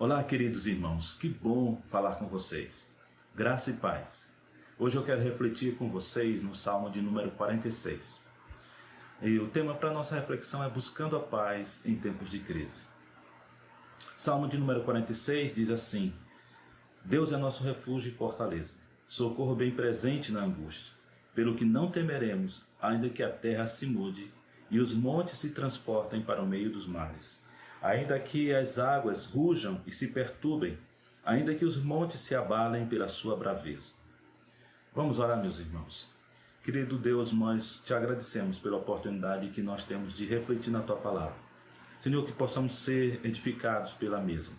Olá, queridos irmãos, que bom falar com vocês. Graça e paz. Hoje eu quero refletir com vocês no Salmo de número 46. E o tema para nossa reflexão é buscando a paz em tempos de crise. Salmo de número 46 diz assim: Deus é nosso refúgio e fortaleza, socorro bem presente na angústia, pelo que não temeremos, ainda que a terra se mude e os montes se transportem para o meio dos mares. Ainda que as águas rujam e se perturbem, ainda que os montes se abalem pela sua braveza. Vamos orar, meus irmãos. Querido Deus, nós te agradecemos pela oportunidade que nós temos de refletir na tua palavra. Senhor, que possamos ser edificados pela mesma.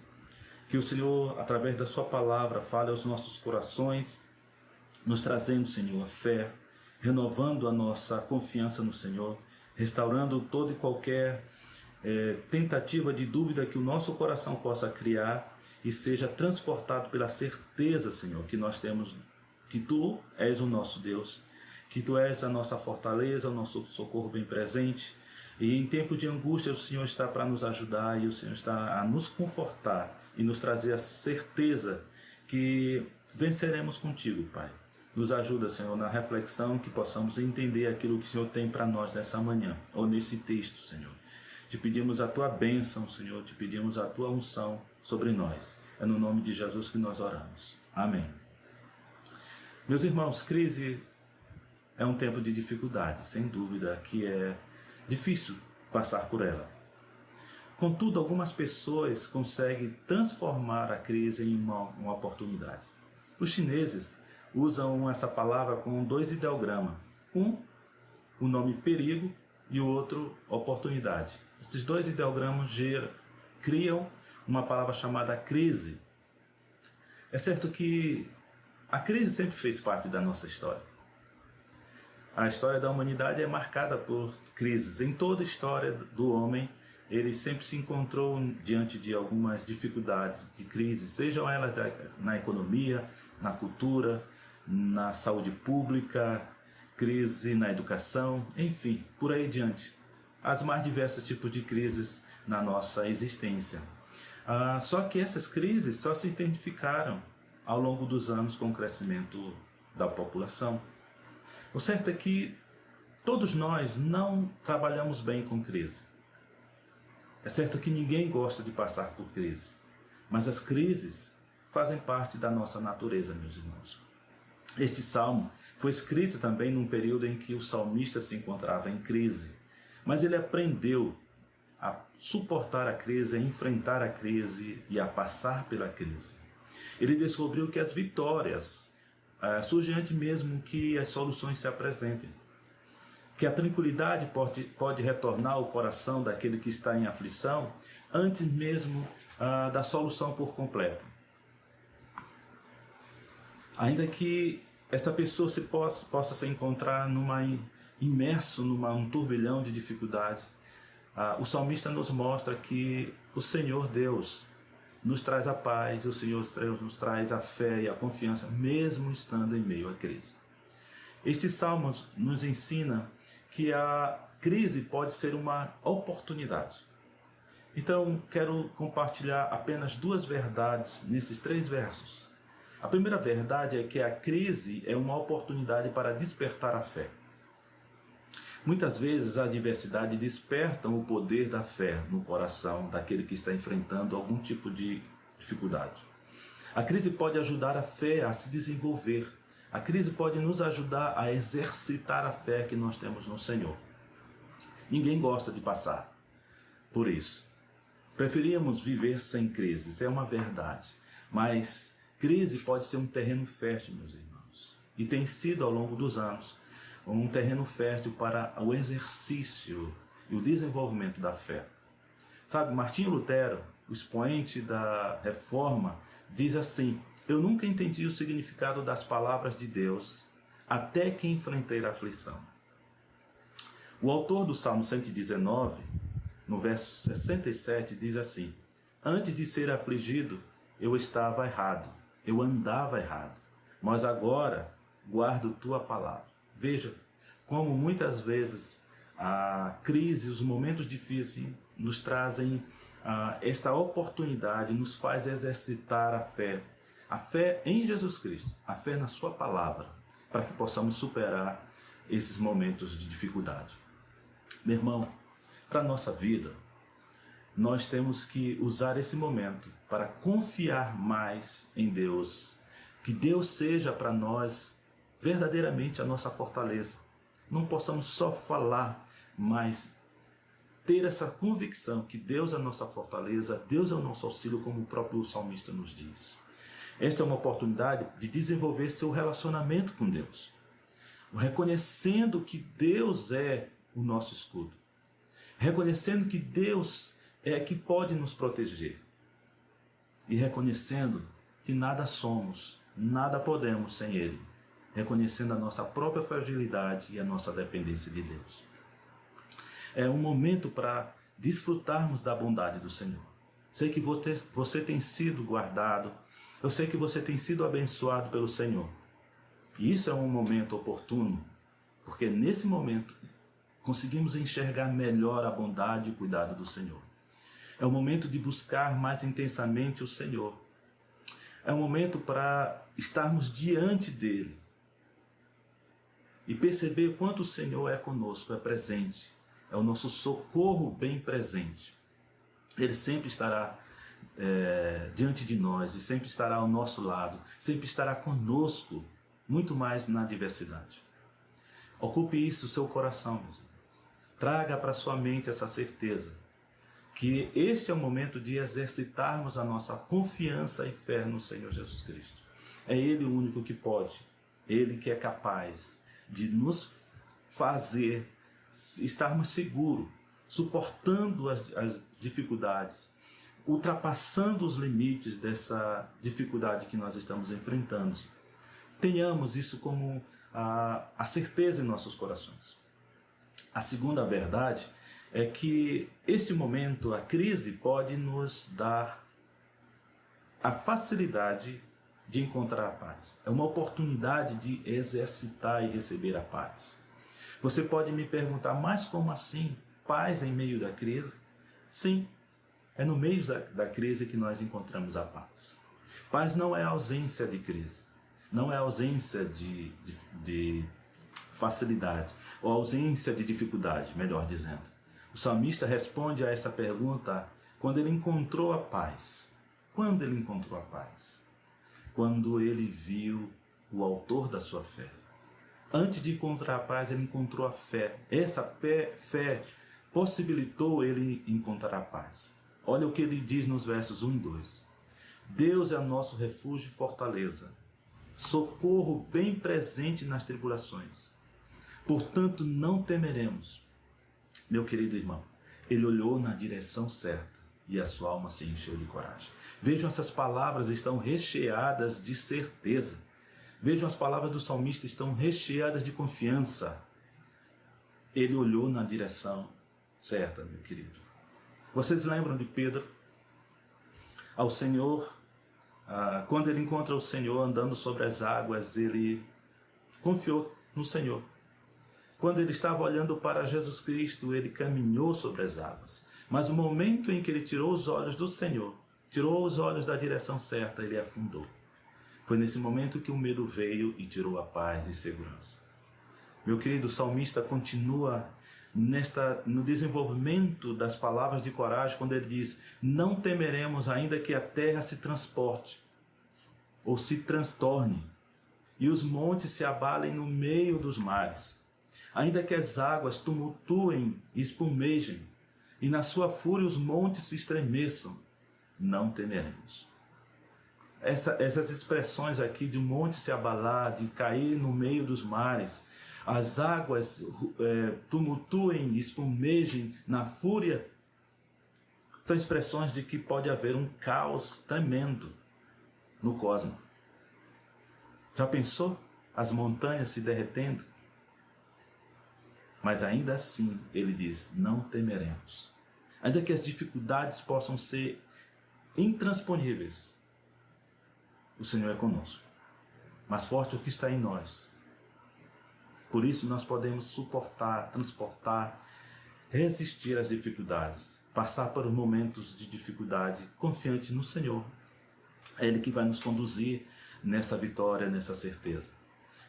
Que o Senhor, através da sua palavra, fale aos nossos corações, nos trazendo, Senhor, a fé, renovando a nossa confiança no Senhor, restaurando toda e qualquer tentativa de dúvida que o nosso coração possa criar e seja transportado pela certeza, Senhor, que nós temos que Tu és o nosso Deus, que Tu és a nossa fortaleza, o nosso socorro bem presente, e em tempo de angústia o Senhor está para nos ajudar e o Senhor está a nos confortar e nos trazer a certeza que venceremos contigo, Pai. Nos ajuda, Senhor, na reflexão, que possamos entender aquilo que o Senhor tem para nós nessa manhã, ou nesse texto, Senhor. Te pedimos a Tua bênção, Senhor, te pedimos a Tua unção sobre nós. É no nome de Jesus que nós oramos. Amém. Meus irmãos, crise é um tempo de dificuldade, sem dúvida que é difícil passar por ela. Contudo, algumas pessoas conseguem transformar a crise em uma oportunidade. Os chineses usam essa palavra com dois ideogramas. O nome perigo, e o outro, oportunidade. Esses dois ideogramas criam uma palavra chamada crise. É certo que a crise sempre fez parte da nossa história. A história da humanidade é marcada por crises. Em toda a história do homem, ele sempre se encontrou diante de algumas dificuldades de crise, sejam elas na economia, na cultura, na saúde pública, crise na educação, enfim, por aí diante. As mais diversos tipos de crises na nossa existência. Só que essas crises só se identificaram ao longo dos anos com o crescimento da população. O certo é que todos nós não trabalhamos bem com crise. É certo que ninguém gosta de passar por crise, mas as crises fazem parte da nossa natureza, meus irmãos. Este salmo foi escrito também num período em que o salmista se encontrava em crise, mas ele aprendeu a suportar a crise, a enfrentar a crise e a passar pela crise. Ele descobriu que as vitórias surgem antes mesmo que as soluções se apresentem, que a tranquilidade pode retornar ao coração daquele que está em aflição antes mesmo da solução por completo. Ainda que esta pessoa possa se encontrar imerso num turbilhão de dificuldade, o salmista nos mostra que o Senhor Deus nos traz a paz, o Senhor Deus nos traz a fé e a confiança, mesmo estando em meio à crise. Este salmo nos ensina que a crise pode ser uma oportunidade. Então, quero compartilhar apenas duas verdades nesses 3 versos. A primeira verdade é que a crise é uma oportunidade para despertar a fé. Muitas vezes a adversidade desperta o poder da fé no coração daquele que está enfrentando algum tipo de dificuldade. A crise pode ajudar a fé a se desenvolver. A crise pode nos ajudar a exercitar a fé que nós temos no Senhor. Ninguém gosta de passar por isso. Preferíamos viver sem crises, é uma verdade. Mas crise pode ser um terreno fértil, meus irmãos. E tem sido ao longo dos anos um terreno fértil para o exercício e o desenvolvimento da fé. Sabe, Martinho Lutero, o expoente da Reforma, diz assim: eu nunca entendi o significado das palavras de Deus até que enfrentei a aflição. O autor do Salmo 119, no verso 67, diz assim: antes de ser afligido, eu estava errado, eu andava errado, mas agora guardo tua palavra. Veja como muitas vezes a crise, os momentos difíceis nos trazem esta oportunidade nos faz exercitar a fé em Jesus Cristo, a fé na sua palavra, para que possamos superar esses momentos de dificuldade. Meu irmão, para a nossa vida, nós temos que usar esse momento para confiar mais em Deus, que Deus seja para nós verdadeiramente a nossa fortaleza. Não possamos só falar, mas ter essa convicção que Deus é a nossa fortaleza, Deus é o nosso auxílio, como o próprio salmista nos diz. Esta é uma oportunidade de desenvolver seu relacionamento com Deus, reconhecendo que Deus é o nosso escudo, reconhecendo que Deus é que pode nos proteger e reconhecendo que nada somos, nada podemos sem Ele, reconhecendo a nossa própria fragilidade e a nossa dependência de Deus. É um momento para desfrutarmos da bondade do Senhor. Sei que você tem sido guardado, eu sei que você tem sido abençoado pelo Senhor. E isso é um momento oportuno, porque nesse momento conseguimos enxergar melhor a bondade e o cuidado do Senhor. É o momento de buscar mais intensamente o Senhor. É um momento para estarmos diante dEle e perceber o quanto o Senhor é conosco, é presente. É o nosso socorro bem presente. Ele sempre estará diante de nós e sempre estará ao nosso lado, sempre estará conosco, muito mais na adversidade. Ocupe isso no seu coração, meus irmãos. Traga para sua mente essa certeza que este é o momento de exercitarmos a nossa confiança e fé no Senhor Jesus Cristo. É Ele o único que pode, Ele que é capaz de nos fazer estarmos seguros, suportando as dificuldades, ultrapassando os limites dessa dificuldade que nós estamos enfrentando. Tenhamos isso como a certeza em nossos corações. A segunda verdade é que este momento, a crise, pode nos dar a facilidade de encontrar a paz. É uma oportunidade de exercitar e receber a paz. Você pode me perguntar, mas como assim? Paz em meio da crise? Sim, é no meio da crise que nós encontramos a paz. Paz não é ausência de crise, não é ausência de facilidade, ou ausência de dificuldade, melhor dizendo. O salmista responde a essa pergunta quando ele encontrou a paz. Quando ele encontrou a paz? Quando ele viu o autor da sua fé. Antes de encontrar a paz, ele encontrou a fé. Essa fé possibilitou ele encontrar a paz. Olha o que ele diz nos versos 1 e 2. Deus é o nosso refúgio e fortaleza, socorro bem presente nas tribulações. Portanto, não temeremos. Meu querido irmão, ele olhou na direção certa e a sua alma se encheu de coragem. Vejam, essas palavras estão recheadas de certeza. Vejam, as palavras do salmista estão recheadas de confiança. Ele olhou na direção certa, meu querido. Vocês lembram de Pedro? Ao Senhor, quando ele encontra o Senhor andando sobre as águas, ele confiou no Senhor. Quando ele estava olhando para Jesus Cristo, ele caminhou sobre as águas. Mas no momento em que ele tirou os olhos do Senhor, tirou os olhos da direção certa, ele afundou. Foi nesse momento que o medo veio e tirou a paz e segurança. Meu querido, o salmista continua no desenvolvimento das palavras de coragem, quando ele diz: não temeremos, ainda que a terra se transporte ou se transtorne, e os montes se abalem no meio dos mares, ainda que as águas tumultuem e espumejem, e na sua fúria os montes se estremeçam, não temeremos. Essas expressões aqui de um monte se abalar, de cair no meio dos mares, as águas tumultuem, espumejem na fúria, são expressões de que pode haver um caos tremendo no cosmos. Já pensou? As montanhas se derretendo? Mas ainda assim, ele diz, não temeremos. Ainda que as dificuldades possam ser intransponíveis, o Senhor é conosco. Mais forte é o que está em nós. Por isso nós podemos suportar, transportar, resistir às dificuldades. passar por momentos de dificuldade, confiante no Senhor. É Ele que vai nos conduzir nessa vitória, nessa certeza.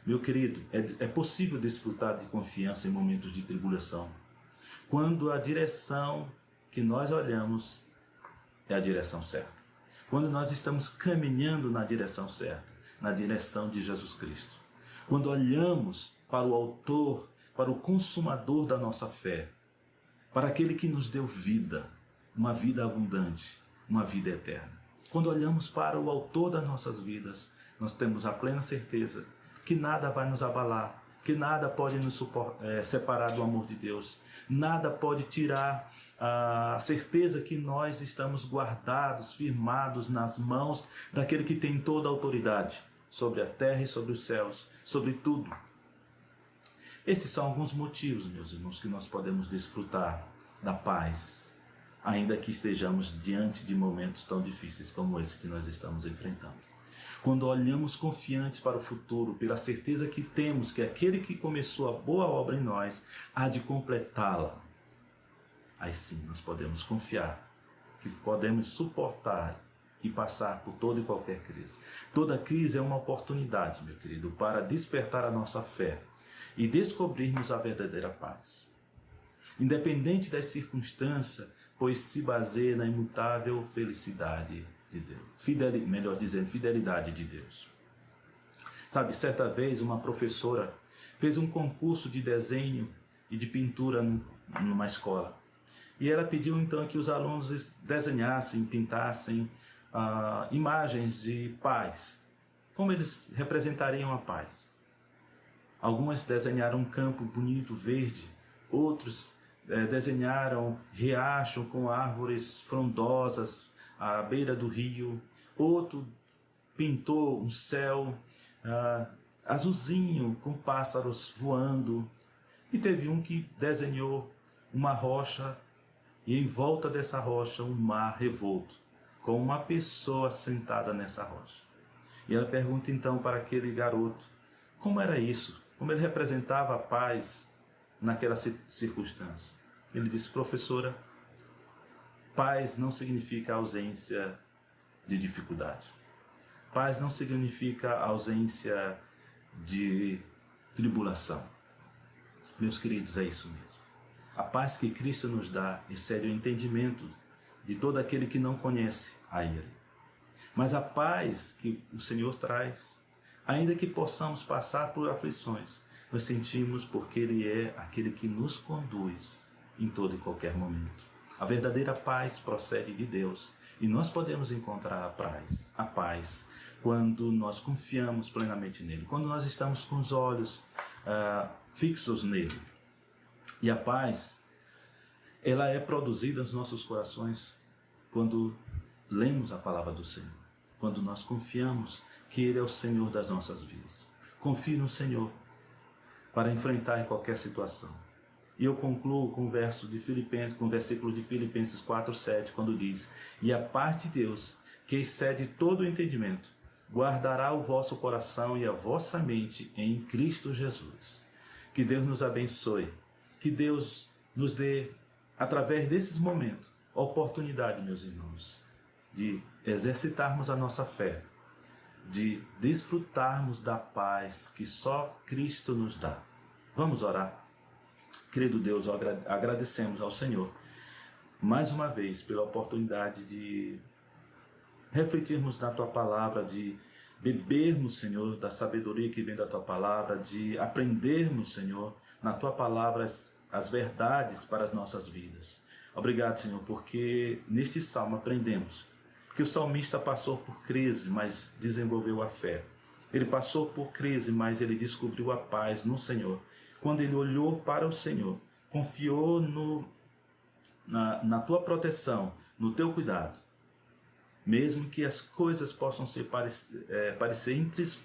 Meu querido, é possível desfrutar de confiança em momentos de tribulação, quando a direção que nós olhamos é a direção certa. Quando nós estamos caminhando na direção certa, na direção de Jesus Cristo. Quando olhamos para o autor, para o consumador da nossa fé, para aquele que nos deu vida, uma vida abundante, uma vida eterna. Quando olhamos para o autor das nossas vidas, nós temos a plena certeza que nada vai nos abalar, que nada pode nos separar do amor de Deus, nada pode tirar a certeza que nós estamos guardados, firmados nas mãos daquele que tem toda a autoridade sobre a terra e sobre os céus, sobre tudo. Esses são alguns motivos, meus irmãos, que nós podemos desfrutar da paz, ainda que estejamos diante de momentos tão difíceis como esse que nós estamos enfrentando. Quando olhamos confiantes para o futuro, pela certeza que temos que aquele que começou a boa obra em nós há de completá-la, aí sim nós podemos confiar que podemos suportar e passar por toda e qualquer crise. Toda crise é uma oportunidade, meu querido, para despertar a nossa fé e descobrirmos a verdadeira paz. Independente das circunstâncias, pois se baseia na imutável felicidade de Deus. Fidelidade de Deus. Sabe, certa vez uma professora fez um concurso de desenho e de pintura numa escola. E ela pediu então que os alunos desenhassem, pintassem imagens de paz. Como eles representariam a paz? Algumas desenharam um campo bonito, verde. Outros desenharam riacho com árvores frondosas à beira do rio. Outro pintou um céu azulzinho com pássaros voando. E teve um que desenhou uma rocha e em volta dessa rocha um mar revolto, com uma pessoa sentada nessa rocha. E ela pergunta então para aquele garoto como era isso, como ele representava a paz naquela circunstância. Ele disse: professora, paz não significa ausência de dificuldade. Paz não significa ausência de tribulação. Meus queridos, é isso mesmo. A paz que Cristo nos dá excede o entendimento de todo aquele que não conhece a Ele. Mas a paz que o Senhor traz, ainda que possamos passar por aflições, nós sentimos porque Ele é aquele que nos conduz em todo e qualquer momento. A verdadeira paz procede de Deus e nós podemos encontrar a paz quando nós confiamos plenamente nele, quando nós estamos com os olhos fixos nele. E a paz, ela é produzida nos nossos corações quando lemos a palavra do Senhor, quando nós confiamos que Ele é o Senhor das nossas vidas. Confie no Senhor para enfrentar qualquer situação. E eu concluo com o versículo de Filipenses 4:7, quando diz: e a paz de Deus, que excede todo o entendimento, guardará o vosso coração e a vossa mente em Cristo Jesus. Que Deus nos abençoe, que Deus nos dê, através desses momentos, a oportunidade, meus irmãos, de exercitarmos a nossa fé, de desfrutarmos da paz que só Cristo nos dá. Vamos orar. Querido Deus, agradecemos ao Senhor mais uma vez pela oportunidade de refletirmos na Tua Palavra, de bebermos, Senhor, da sabedoria que vem da Tua Palavra, de aprendermos, Senhor, na Tua Palavra as verdades para as nossas vidas. Obrigado, Senhor, porque neste salmo aprendemos que o salmista passou por crise, mas desenvolveu a fé. Ele passou por crise, mas ele descobriu a paz no Senhor. Quando ele olhou para o Senhor, confiou na Tua proteção, no Teu cuidado. Mesmo que as coisas possam parecer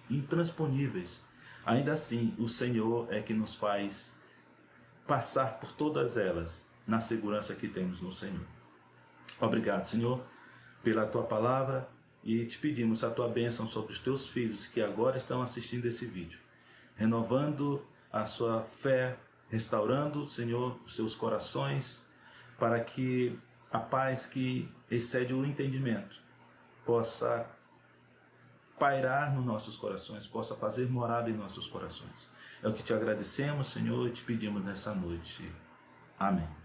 intransponíveis, ainda assim o Senhor é que nos faz passar por todas elas na segurança que temos no Senhor. Obrigado, Senhor, pela Tua Palavra, e te pedimos a Tua bênção sobre os Teus filhos que agora estão assistindo esse vídeo, renovando a sua fé, restaurando, Senhor, os seus corações, para que a paz que excede o entendimento possa pairar nos nossos corações, possa fazer morada em nossos corações. É o que te agradecemos, Senhor, e te pedimos nessa noite. Amém.